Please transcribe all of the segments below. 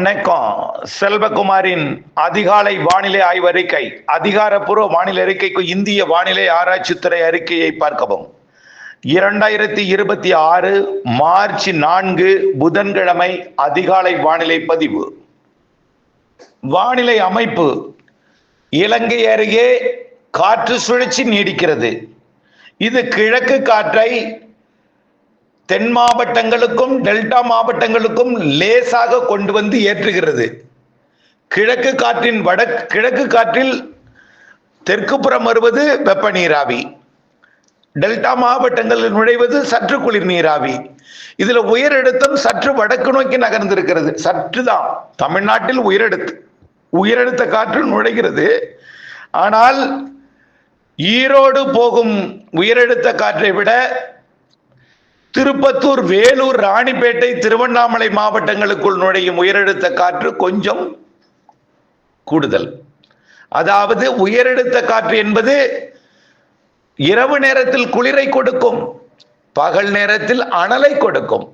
வணக்கம். செல்வகுமாரின் அதிகாலை வானிலை ஆய்வறிக்கை. அதிகாரப்பூர்வ வானிலை அறிக்கைக்கு இந்திய வானிலை ஆராய்ச்சித்துறை அறிக்கையை பார்க்கவும். 2026 மார்ச் 4 புதன்கிழமை அதிகாலை வானிலை பதிவு. வானிலை அமைப்பு: இலங்கை அருகே காற்று சுழற்சி நீடிக்கிறது. இது கிழக்கு காற்றை தென் மாவட்டங்களுக்கும் டெல்டா மாவட்டங்களுக்கும் லேசாக கொண்டு வந்து ஏற்றுகிறது. கிழக்கு காற்றில் தெற்கு புறம் வருவது வெப்ப நீராவி, டெல்டா மாவட்டங்களில் நுழைவது சற்று குளிர் நீராவி. இதுல உயரழுத்தம் சற்று வடக்கு நோக்கி நகர்ந்திருக்கிறது. சற்றுதான் தமிழ்நாட்டில் உயரழுத்த காற்று நுழைகிறது. ஆனால் ஈரோடு போகும் உயரழுத்த காற்றை விட திருப்பத்தூர், வேலூர், ராணிப்பேட்டை, திருவண்ணாமலை மாவட்டங்களுக்குள் நுழையும் உயரழுத்த காற்று கொஞ்சம் கூடுதல். அதாவது உயரழுத்த காற்று என்பது இரவு நேரத்தில் குளிரை கொடுக்கும், பகல் நேரத்தில் அனலை கொடுக்கும்.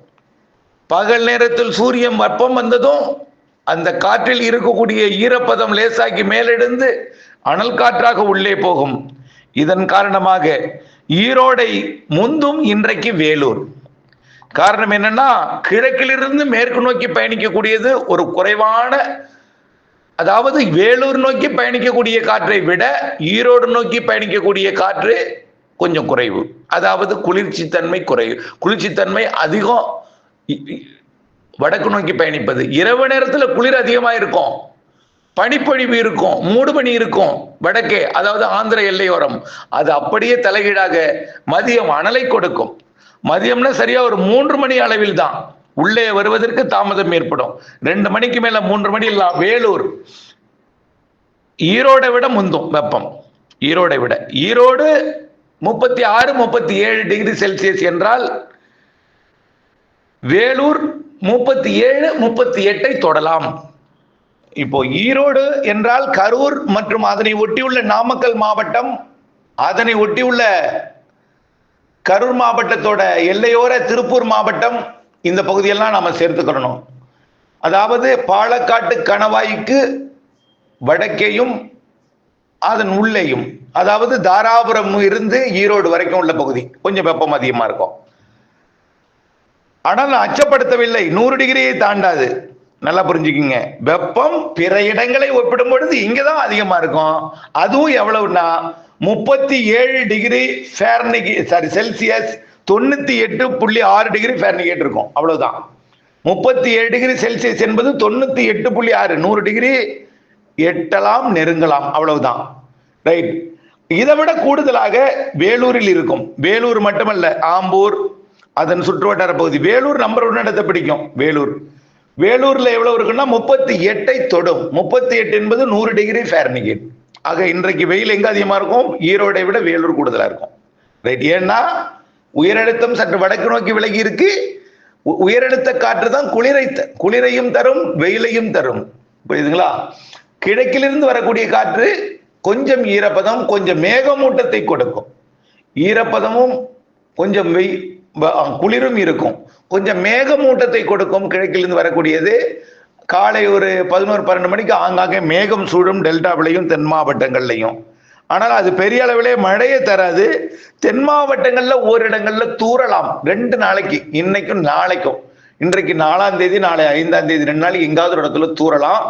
பகல் நேரத்தில் சூரியன் வெப்பம் வந்ததும் அந்த காற்றில் இருக்கக்கூடிய ஈரப்பதம் லேசாக்கி மேலெடுந்து அனல் காற்றாக உள்ளே போகும். இதன் காரணமாக ஈரோடை முந்தும் இன்றைக்கு வேலூர். காரணம் என்னன்னா, கிழக்கிலிருந்து மேற்கு நோக்கி பயணிக்கக்கூடியது ஒரு குறைவான, அதாவது வேலூர் நோக்கி பயணிக்கக்கூடிய காற்றை விட ஈரோடு நோக்கி பயணிக்கக்கூடிய காற்று கொஞ்சம் குறைவு. அதாவது குளிர்ச்சித்தன்மை குறைவு, குளிர்ச்சித்தன்மை அதிகம் வடக்கு நோக்கி பயணிப்பது. இரவு நேரத்தில் குளிர் அதிகமாக இருக்கும், பனிப்பொழிவு இருக்கும், மூடுபனி இருக்கும் வடக்கே, அதாவது ஆந்திர எல்லையோரம். அது அப்படியே தலைகீழாக மதியம் அனலை கொடுக்கும். மதியம்னா சரியா ஒரு 3 மணி அளவில் தான் உள்ளே வருவதற்கு தாமதம் ஏற்படும். 2 மணிக்கு மேல 3 மணி இல்ல. வேலூர் ஈரோடை விட முந்தும் வெப்பம். ஈரோடு 36, 37 டிகிரி செல்சியஸ் என்றால் வேலூர் 37, 38 தொடலாம். இப்போ ஈரோடு என்றால் கரூர் மற்றும் அதனை ஒட்டியுள்ள நாமக்கல் மாவட்டம், அதனை ஒட்டியுள்ள கரூர் மாவட்டத்தோட எல்லையோர திருப்பூர் மாவட்டம், இந்த பகுதியெல்லாம் நாம சேர்த்துக்கிறணும். அதாவது பாலக்காட்டு கணவாய்க்கு வடக்கேயும் அதன் உள்ளேயும், அதாவது தாராபுரம் இருந்து ஈரோடு வரைக்கும் உள்ள பகுதி கொஞ்சம் வெப்பம் அதிகமா இருக்கும். ஆனால் அச்சப்படுத்தவில்லை, 100 டிகிரியை தாண்டாது. நல்லா புரிஞ்சுக்கிங்க. வெப்பம் பிற இடங்களை ஒப்பிடும் பொழுது இங்கதான் அதிகமா இருக்கும். அதுவும் எவ்வளவுன்னா 37 டிகிரி செல்சியஸ், 98.6 டிகிரி ஃபாரன்ஹீட் இருக்கும். அவ்வளவுதான். 37 டிகிரி செல்சியஸ் என்பது 98.6, 100 டிகிரி எட்டலாம், நெருங்கலாம், அவ்வளவுதான். ரைட். இதை விட கூடுதலாக வேலூரில் இருக்கும். வேலூர் மட்டுமல்ல, ஆம்பூர், அதன் சுற்றுவட்டார பகுதி. வேலூர் நம்பர் 1 இடத்தை பிடிக்கும். வேலூர்ல எவ்வளவு இருக்குன்னா 38 தொடும். 38 என்பது 100 டிகிரி ஃபாரன்ஹீட். ஆக இன்றைக்கு வெயில் எங்க அதிகமா இருக்கும்? ஈரோடை விட வேலூர் கூடுதலா இருக்கும். ரைட். ஏன்னா உயரழுத்தம் சற்று வடக்கு நோக்கி விலகி இருக்கு. உயரழுத்த காற்று தான் குளிரையும் தரும், வெயிலையும் தரும். புரியுதுங்களா? கிழக்கிலிருந்து வரக்கூடிய காற்று கொஞ்சம் ஈரப்பதம், கொஞ்சம் மேகமூட்டத்தை கொடுக்கும். ஈரப்பதமும் கொஞ்சம் குளிரும் இருக்கும், கொஞ்சம் மேகமூட்டத்தை கொடுக்கும். கிழக்கிலிருந்து வரக்கூடியது காலை ஒரு 11, 12 மணிக்கு ஆங்காங்கே மேகம் சூழும் டெல்டாவிலையும் தென் மாவட்டங்கள்லையும். ஆனால் அது பெரிய அளவிலே மழையை தராது. தென் மாவட்டங்கள்ல ஓரிடங்கள்ல தூறலாம் 2 நாளைக்கு, இன்னைக்கும் நாளைக்கும். இன்றைக்கு 4ஆம் தேதி, நாளை 5ஆம் தேதி, 2 நாளைக்கு எங்காவது ஒரு இடத்துல தூறலாம்.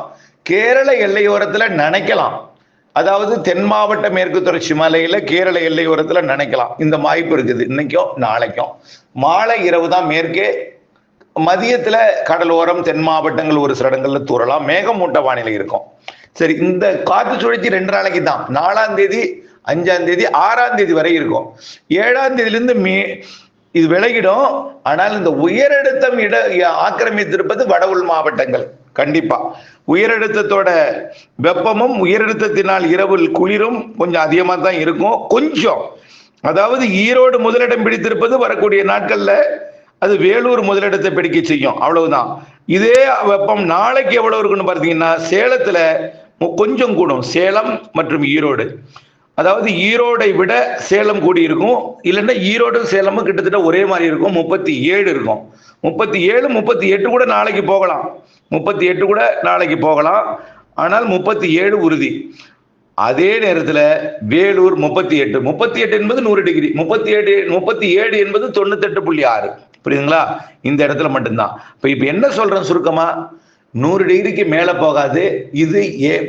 கேரள எல்லையோரத்துல நனைக்கலாம். அதாவது தென் மாவட்ட மேற்கு தொடர்ச்சி மலையில கேரள எல்லையோரத்துல நனைக்கலாம். இந்த வாய்ப்பு இருக்குது இன்னைக்கும் நாளைக்கும். மாலை இரவு தான் மேற்கே, மதியத்துல கடலோரம் தென் மாவட்டங்கள் ஒரு சில இடங்கள்ல தூறலாம். மேகமூட்ட வானிலை இருக்கும். சரி, இந்த காற்று சுழற்சி 2 நாளைக்கு தான். 4ஆம் தேதி, 5ஆம் தேதி, 6ஆம் தேதி வரை இருக்கும். 7ஆம் தேதியிலிருந்து இது விலகிடும். ஆனால் இந்த உயரழுத்தம் ஆக்கிரமித்திருப்பது வட உள் மாவட்டங்கள். கண்டிப்பா உயரழுத்தத்தோட வெப்பமும் உயரழுத்தத்தினால் இரவில் குளிரும் கொஞ்சம் அதிகமா தான் இருக்கும். கொஞ்சம், அதாவது ஈரோடு முதலிடம் பிடித்திருப்பது வரக்கூடிய நாட்கள்ல அது வேலூர் முதலிடத்தை பிடிக்க செய்யும். அவ்வளவுதான். இதே வெப்பம் நாளைக்கு எவ்வளவு இருக்குன்னு பார்த்தீங்கன்னா, சேலத்துல கொஞ்சம் கூடும். சேலம் மற்றும் ஈரோடு, அதாவது ஈரோடை விட சேலம் கூடி இருக்கும். இல்லைன்னா ஈரோடு சேலமும் கிட்டத்தட்ட ஒரே மாதிரி இருக்கும். 37 இருக்கும். 37, 38 கூட நாளைக்கு போகலாம். 38 கூட நாளைக்கு போகலாம், ஆனால் 37 உறுதி. அதே நேரத்தில் வேலூர் 38, 38 என்பது 100 டிகிரி, 37 என்பது 98.6. புரியுதுங்களா? இந்த இடத்துல மட்டும்தான். இப்ப என்ன சொல்றேன் சுருக்கமா, 100 டிகிரிக்கு மேல போகாது. இது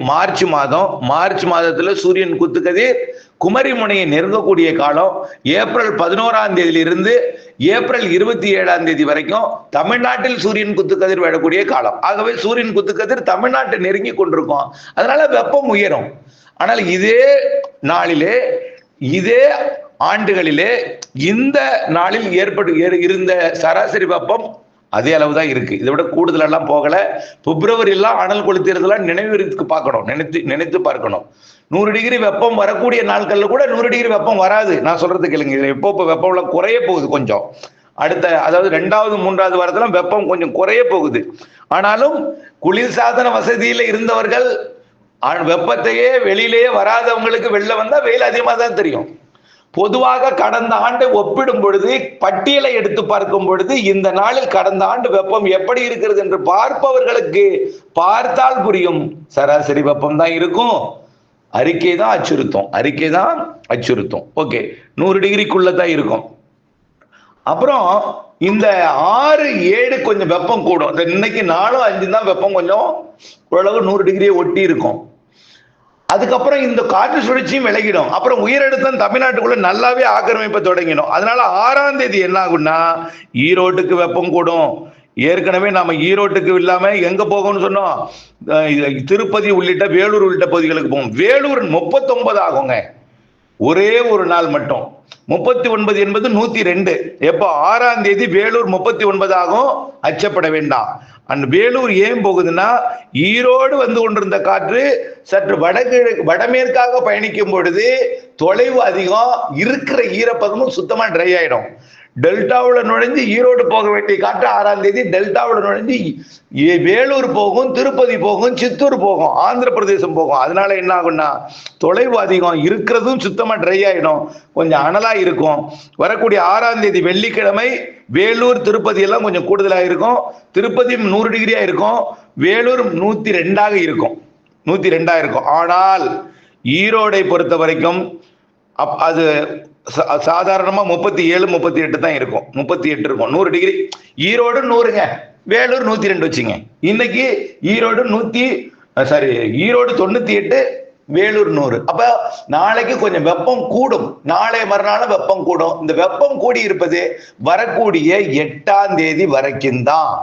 மார்ச் மாதம். மார்ச் மாதத்துல சூரியன் குத்துக்கதிர் குமரி முனையை நெருங்கக்கூடிய காலம். ஏப்ரல் 11ஆம் தேதியிலிருந்து ஏப்ரல் 27ஆம் தேதி வரைக்கும் தமிழ்நாட்டில் சூரியன் குத்துக்கதிர் விடக்கூடிய காலம். ஆகவே சூரியன் குத்துக்கதிர் தமிழ்நாட்டை நெருங்கி கொண்டிருக்கும். அதனால வெப்பம் உயரும். ஆனால் இதே நாளிலே, இதே ஆண்டுகளிலே, இந்த நாளில் இருந்த சராசரி வெப்பம் அதே அளவு தான் இருக்கு. இதை விட கூடுதல் எல்லாம் போகல. பிப்ரவரி எல்லாம் அனல் கொளுத்திறதெல்லாம் நினைவு பார்க்கணும், நினைத்து பார்க்கணும். 100 டிகிரி வெப்பம் வரக்கூடிய நாட்கள்ல கூட 100 டிகிரி வெப்பம் வராது. நான் சொல்றது கேளுங்க. எப்போ வெப்பம் குறைய போகுது கொஞ்சம். அடுத்த அதாவது 2வது 3வது வாரத்துல வெப்பம் கொஞ்சம் குறைய போகுது. ஆனாலும் குளிர்சாதன வசதியில இருந்தவர்கள், வெப்பத்தையே வெளியிலேயே வராதவங்களுக்கு வெளில வந்தா வெயில் அதிகமாக தான் தெரியும். பொதுவாக கடந்த ஆண்டை ஒப்பிடும் பொழுது, பட்டியலை எடுத்து பார்க்கும் பொழுது, இந்த நாளில் கடந்த ஆண்டு வெப்பம் எப்படி இருக்கிறது என்று பார்ப்பவர்களுக்கு பார்த்தால் புரியும். சராசரி வெப்பம் தான் இருக்கும். அறிக்கை தான் அச்சுறுத்தும். ஓகே, 100 டிகிரிக்குள்ள தான் இருக்கும். அப்புறம் இந்த 6, 7 கொஞ்சம் வெப்பம் கூடும். இன்னைக்கு 4, 5 தான் வெப்பம் கொஞ்சம் ஓரளவு 100 டிகிரியை ஒட்டி இருக்கும். அதுக்கப்புறம் இந்த காற்று சுழற்சியும் விலகிடும். அப்புறம் உயரழுத்தம் தமிழ்நாட்டுக்குள்ள நல்லாவே ஆக்கிரமிப்பை தொடங்கிடும். அதனால 6ஆம் தேதி என்ன ஆகும்னா, ஈரோட்டுக்கு வெப்பம் கூடும். ஏற்கனவே நாம ஈரோட்டுக்கு இல்லாம எங்க போகணும்னு சொன்னோம், திருப்பதி உள்ளிட்ட வேலூர் உள்ளிட்ட பகுதிகளுக்கு போகும். வேலூர் 39 ஆகுங்க, ஒரே ஒரு நாள் மட்டும். 39 என்பது 102. எப்போ 6ஆம் தேதி வேலூர் 39 ஆகும். அச்சப்பட வேண்டாம். அந்த வேலூர் ஏன் போகுதுன்னா, ஈரோடு வந்து கொண்டிருந்த காற்று சற்று வடமேற்காக பயணிக்கும் பொழுது தொலைவு அதிகம், இருக்கிற ஈரப்பதமும் சுத்தமா ட்ரை ஆயிடும். டெல்டாவில் நுழைஞ்சு ஈரோடு போக வேண்டிய காற்று 6ஆம் தேதி டெல்டாவில் நுழைஞ்சு வேலூர் போகும், திருப்பதி போகும், சித்தூர் போகும், ஆந்திர பிரதேசம் போகும். அதனால என்ன ஆகும்னா, தொலைவு அதிகம், இருக்கிறதும் சுத்தமா ட்ரை ஆயிடும், கொஞ்சம் அனலா இருக்கும். வரக்கூடிய 6ஆம் தேதி வெள்ளிக்கிழமை வேலூர் திருப்பதி எல்லாம் கொஞ்சம் கூடுதலா இருக்கும். திருப்பதி 100 டிகிரியா இருக்கும், வேலூர் 102 இருக்கும், 102 இருக்கும். ஆனால் ஈரோடை பொறுத்த வரைக்கும் அது சாதாரணமா 37, 38 தான் இருக்கும். 38 இருக்கும், 100 டிகிரி. ஈரோடு 100ங்க, வேலூர் 102 வச்சுங்க. இன்னைக்கு ஈரோடு 98, வேலூர் 100. அப்ப நாளைக்கு கொஞ்சம் வெப்பம் கூடும். நாளை மறுநாள் வெப்பம் கூடும். இந்த வெப்பம் கூடி இருப்பது வரக்கூடிய 8ஆம் தேதி வரைக்கும் தான்.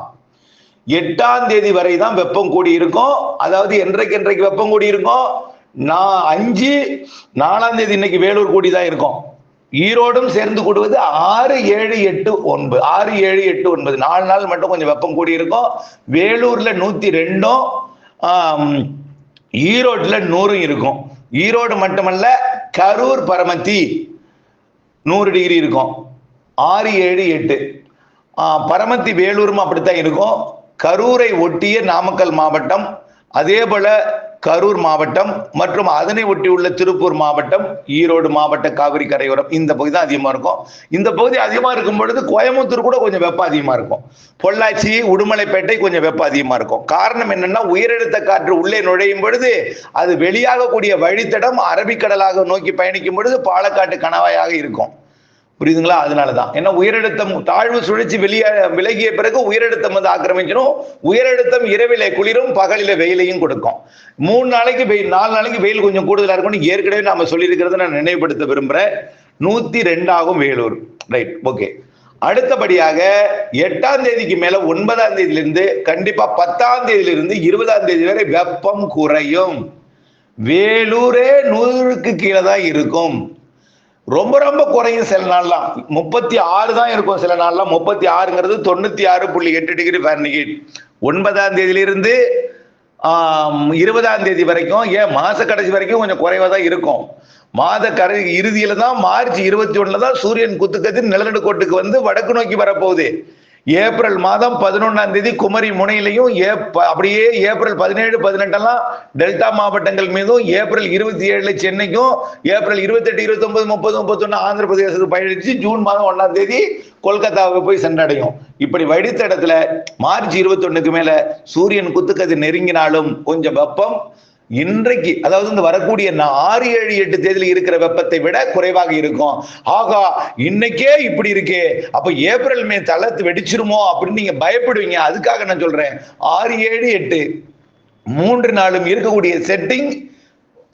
8ஆம் தேதி வரை தான் வெப்பம் கூடி இருக்கும். அதாவது என்றைக்கு வெப்பம் கூடி இருக்கும், 5, 4ஆம் தேதி இன்னைக்கு வேலூர் கூடி தான் இருக்கும். ஈரோடும் சேர்ந்து கூடுவது 6, 7, 8, 9. 6, 7, 8, 9 4 நாள் மட்டும் கொஞ்சம் வெப்பம் கூடி இருக்கும். வேலூர்ல 102, ஈரோட்ல 100 இருக்கும். ஈரோடு மட்டுமல்ல, கரூர் பரமத்தி 100 டிகிரி இருக்கும். 6, 7, 8. பரமத்தி வேலூரும் அப்படித்தான் இருக்கும். கரூரை ஒட்டிய நாமக்கல் மாவட்டம், அதே போல கரூர் மாவட்டம் மற்றும் அதனை ஒட்டியுள்ள திருப்பூர் மாவட்டம், ஈரோடு மாவட்ட காவிரி கரையோரம், இந்த பகுதி தான் அதிகமா இருக்கும். இந்த பகுதி அதிகமா இருக்கும் பொழுது கோயம்புத்தூர் கூட கொஞ்சம் வெப்பம் அதிகமா இருக்கும். பொள்ளாச்சி, உடுமலைப்பேட்டை கொஞ்சம் வெப்பம் அதிகமா இருக்கும். காரணம் என்னன்னா, உயரழுத்த காற்று உள்ளே நுழையும் பொழுது அது வெளியாகக்கூடிய வழித்தடம் அரபிக்கடலாக நோக்கி பயணிக்கும் பொழுது பாலக்காட்டு கணவாயாக இருக்கும். புரியுதுங்களா? அதனாலதான். ஏன்னா உயரழுத்தம் தாழ்வு சுழற்சி விலகிய பிறகு உயரழுத்தம் வந்து ஆக்கிரமிச்சிடும். உயரழுத்தம் இரவிலே குளிரும், பகலில வெயிலையும் கொடுக்கும். 3 நாளைக்கு வெயில், 4 நாளைக்கு வெயில் கொஞ்சம் கூடுதலா இருக்கும்னு ஏற்கனவே நாம சொல்லியிருக்கிறத நான் நினைவுபடுத்த விரும்புறேன். 102 ஆகும் வேலூர். Right, okay. அடுத்தபடியாக 8ஆம் தேதிக்கு மேல 9ஆம் தேதியிலிருந்து கண்டிப்பா 10ஆம் தேதியிலிருந்து 20ஆம் தேதி வரை வெப்பம் குறையும். வேலூரே 100க்கு கீழே தான் இருக்கும். ரொம்ப ரொம்ப குறையும். சில நாள்லாம் 36 தான் இருக்கும். சில நாள்லாம் 36ங்கிறது 96.8 டிகிரி ஃபாரன்ஹீட். 9ஆம் தேதியிலிருந்து 20ஆம் தேதி வரைக்கும், ஏன் மாச கடைசி வரைக்கும் கொஞ்சம் குறைவா தான் இருக்கும். மாத இறுதியில தான், மார்ச் 21 தான் சூரியன் குத்துக்கதிர் நிலநடுக்கோட்டுக்கு வந்து வடக்கு நோக்கி வரப்போகுது. ஏப்ரல் மாதம் 11ஆம் தேதி குமரி முனையிலையும் அப்படியே ஏப்ரல் 17, 18 டெல்டா மாவட்டங்கள் மீதும், ஏப்ரல் 27 சென்னைக்கும், ஏப்ரல் 28, 29, 30, 31 ஆந்திர பிரதேசத்துக்கு பயணிச்சு ஜூன் மாதம் 1ஆம் தேதி கொல்கத்தாவுக்கு போய் சென்றடையும். இப்படி வடித்த இடத்துல மார்ச் 21க்கு மேல சூரியன் குத்துக்கதிர் நெருங்கினாலும் கொஞ்சம் வெப்பம் இன்றைக்கு, அதாவது இந்த வரக்கூடிய 6, 7, 8 தேதியில் இருக்கிற வெப்பத்தை விட குறைவாக இருக்கும். ஆகா, இன்னைக்கே இப்படி இருக்கே, அப்ப ஏப்ரல் மே தளத்து வெடிச்சிருமோ அப்படின்னு நீங்க பயப்படுவீங்க. அதுக்காக நான் சொல்றேன், 6, 7, 8 3 நாளும் இருக்கக்கூடிய செட்டிங்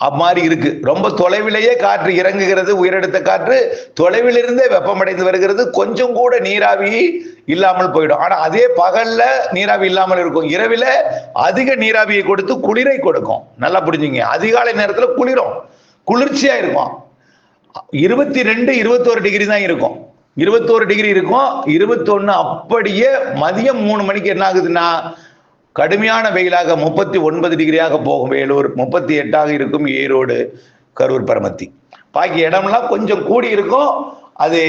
அம்மாதிரி இருக்கு. ரொம்ப தொலைவிலேயே காற்று இறங்குகிறது, உயரடுத்த காற்று தொலைவிலிருந்தே வெப்பமடைந்து வருகிறது. கொஞ்சம் கூட நீராவி இல்லாமல் போயிடும். ஆனா அதே பகல்ல நீராவி இல்லாமல் இருக்கும். இரவில அதிக நீராவியை கொடுத்து குளிரை கொடுக்கும். நல்லா புரிஞ்சுங்க. அதிகாலை நேரத்துல குளிர்ச்சியா இருக்கும். 22, 21 டிகிரி தான் இருக்கும். 21 டிகிரி இருக்கும். 21 அப்படியே மதியம் 3 மணிக்கு என்ன ஆகுதுன்னா கடுமையான வெயிலாக 39 டிகிரியாக போகும் வேலூர், 38 இருக்கும் ஈரோடு, கரூர், பரமத்தி. பாக்கி இடம்லாம் கொஞ்சம் கூடி இருக்கும். அது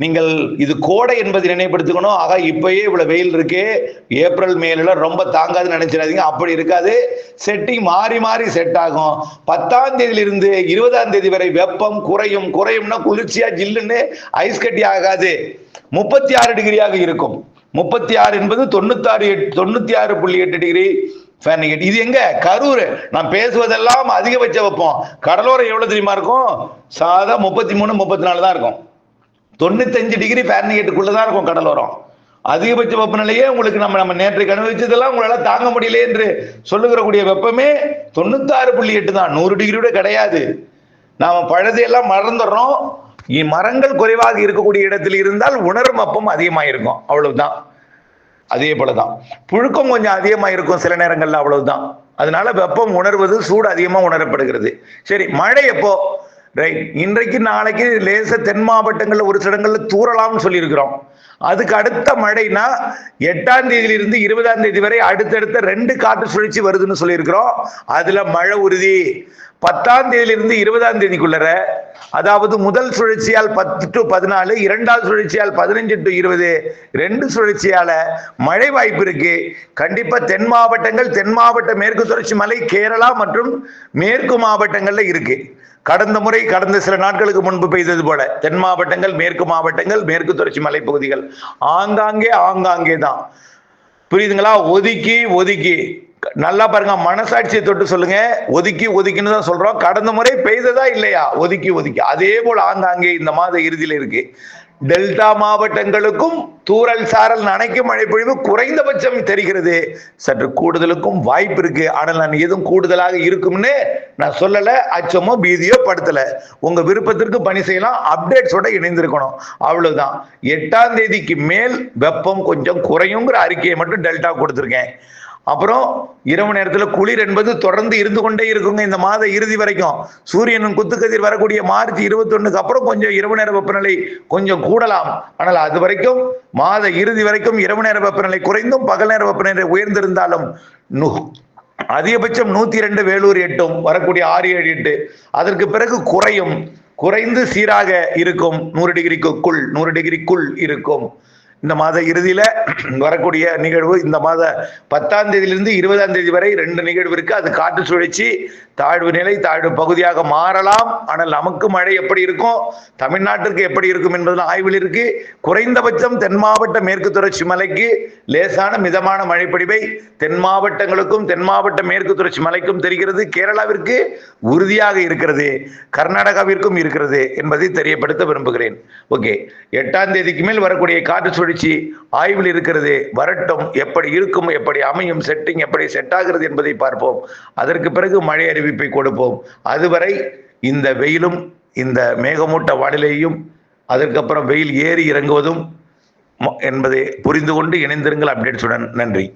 நீங்கள் இது கோடை என்பதை நினைவுபடுத்திக்கணும். ஆக இப்பயே இவ்வளவு வெயில் இருக்கு, ஏப்ரல் மேல ரொம்ப தாங்காதுன்னு நினைச்சிடாதீங்க. அப்படி இருக்காது. செட்டிங் மாறி மாறி செட் ஆகும். 10ஆம் தேதியிலிருந்து 20ஆம் தேதி வரை வெப்பம் குறையும்னா குளிர்ச்சியா ஜில்லுன்னு ஐஸ் கட்டி ஆகாது. 36 டிகிரியாக இருக்கும். 36 என்பது 96.8 டிகிரி ஃபாரன்ஹீட். இது எங்க? கரூர். நான் பேசுவதெல்லாம் அதிகபட்ச வெப்பம். கடலோரம் எவ்வளவு தெரியுமா இருக்கும்? சாதா 33, 34 தான் இருக்கும். 95 டிகிரி ஃபாரன்ஹீட்டுக்குள்ளதான் இருக்கும் கடலோரம். அதிகபட்ச வெப்பநிலையே உங்களுக்கு நம்ம நேற்றைக்கு அனுபவிச்சதெல்லாம் உங்களால தாங்க முடியல என்று சொல்லுகிறக்கூடிய வெப்பமே 96.8 தான். 100 டிகிரியோட கிடையாது. நாம பழுதையெல்லாம் மறந்துடுறோம். மரங்கள் குறைவாக இருக்கக்கூடிய இடத்தில் இருந்தால் உணரும் வெப்பம் அதிகமாக இருக்கும். அவ்வளவுதான். அதே போலதான் புழுக்கம் கொஞ்சம் அதிகமா இருக்கும் சில நேரங்கள்ல. அவ்வளவுதான். அதனால வெப்பம் உணர்வது, சூடு அதிகமா உணரப்படுகிறது. சரி, மழை எப்போ? ரைட், இன்றைக்கு நாளைக்கு லேச தென் மாவட்டங்கள்ல ஒரு சில இடங்கள்ல தூறலாம்னு சொல்லி இருக்கிறோம். அதுக்கு அடுத்த மழைனா 8ஆம் தேதியிலிருந்து 20ஆம் தேதி வரை அடுத்தடுத்த 2 காற்று சுழற்சி வருதுன்னு சொல்லி இருக்கிறோம். அதுல மழை உறுதி. 10ஆம் தேதியிலிருந்து 20ஆம் தேதிக்குள்ளர, அதாவது முதல் சுழற்சியால் 10 to 14, இரண்டாவது சுழற்சியால் 15 to 20, 2 சுழற்சியால மழை வாய்ப்பு இருக்கு. கண்டிப்பா தென் மாவட்டங்கள், தென் மாவட்ட மேற்கு தொடர்ச்சி மலை, கேரளா மற்றும் மேற்கு மாவட்டங்கள்ல இருக்கு. கடந்த சில நாட்களுக்கு முன்பு பெய்தது போல தென் மாவட்டங்கள், மேற்கு மாவட்டங்கள், மேற்கு தொடர்ச்சி மலைப்பகுதிகள் ஆங்காங்கே தான். புரியுதுங்களா? ஒதுக்கி நல்லா பாருங்க, மனசாட்சியை தொட்டு சொல்லுங்க. ஒதுக்கின்னு தான் சொல்றோம். கடந்த முறை பெய்ததா இல்லையா? ஒதுக்கி. அதே போல ஆங்காங்கே இந்த மாத இறுதியில் இருக்கு. டெல்டா மாவட்டங்களுக்கும் தூறல் சாரல் நனைக்கும் மழை பொழிவு குறைந்தபட்சம் தெரிகிறது. சற்று கூடுதலுக்கும் வாய்ப்பு இருக்கு. ஆனால் நான் எதுவும் கூடுதலாக இருக்கும்னு நான் சொல்லல, அச்சமோ பீதியோ படுத்தல. உங்க விருப்பத்திற்கு பணி செய்யலாம். அப்டேட்ஸோட இணைந்திருக்கணும். அவ்வளவுதான். 8ஆம் தேதிக்கு மேல் வெப்பம் கொஞ்சம் குறையுங்கிற அறிக்கையை மட்டும் டெல்டா கொடுத்திருக்கேன். அப்புறம் இரவு நேரத்தில் குளிர் என்பது தொடர்ந்து இருந்து கொண்டே இருக்குங்க இந்த மாத இறுதி வரைக்கும். சூரியனின் குத்துக்கதிர் வரக்கூடிய மார்ச் 21க்கு அப்புறம் கொஞ்சம் இரவு நேர வெப்பநிலை கொஞ்சம் கூடலாம். ஆனால் அது வரைக்கும் மாத இறுதி வரைக்கும் இரவு நேர வெப்பநிலை குறைந்தும் பகல் நேர வெப்பநிலை உயர்ந்திருந்தாலும் அதிகபட்சம் 102 வேலூர் எட்டும், வரக்கூடிய 6, 7, 8 அதற்கு பிறகு குறைந்து சீராக இருக்கும். 100 டிகிரிக்குள் இருக்கும். இந்த மாத இறுதியில வரக்கூடிய நிகழ்வு இந்த மாத 10ஆம் தேதியிலிருந்து 20ஆம் தேதி வரை 2 நிகழ்வு இருக்கு. அது காற்று சுழற்சி, தாழ்வு நிலை, தாழ்வு பகுதியாக மாறலாம். ஆனால் நமக்கு மழை எப்படி இருக்கும், தமிழ்நாட்டிற்கு எப்படி இருக்கும் என்பதில் ஆய்வில் இருக்கு. குறைந்தபட்சம் தென் மாவட்ட மேற்கு தொடர்ச்சி மலைக்கு லேசான மிதமான மழைப்பொழிவை தென் மாவட்டங்களுக்கும் தென் மாவட்ட மேற்கு தொடர்ச்சி மலைக்கும் தெரிகிறது. கேரளாவிற்கு உறுதியாக இருக்கிறது, கர்நாடகாவிற்கும் இருக்கிறது என்பதை தெரியப்படுத்த விரும்புகிறேன். ஓகே, 8ஆம் தேதிக்கு மேல் வரக்கூடிய காற்று சுழற்சி ஆய்வில் இருக்கிறது. வரட்டும், எப்படி இருக்கும், எப்படி அமையும், செட்டிங் எப்படி செட் ஆகிறது என்பதை பார்ப்போம். அதற்கு பிறகு மழை அறிவிப்பை கொடுப்போம். அதுவரை இந்த வெயிலும் இந்த மேகமூட்ட வானிலையும் அதற்கப்புறம் வெயில் ஏறி இறங்குவதும் என்பதை புரிந்து கொண்டு இணைந்திருங்கள் அப்டேட்ஸுடன். நன்றி.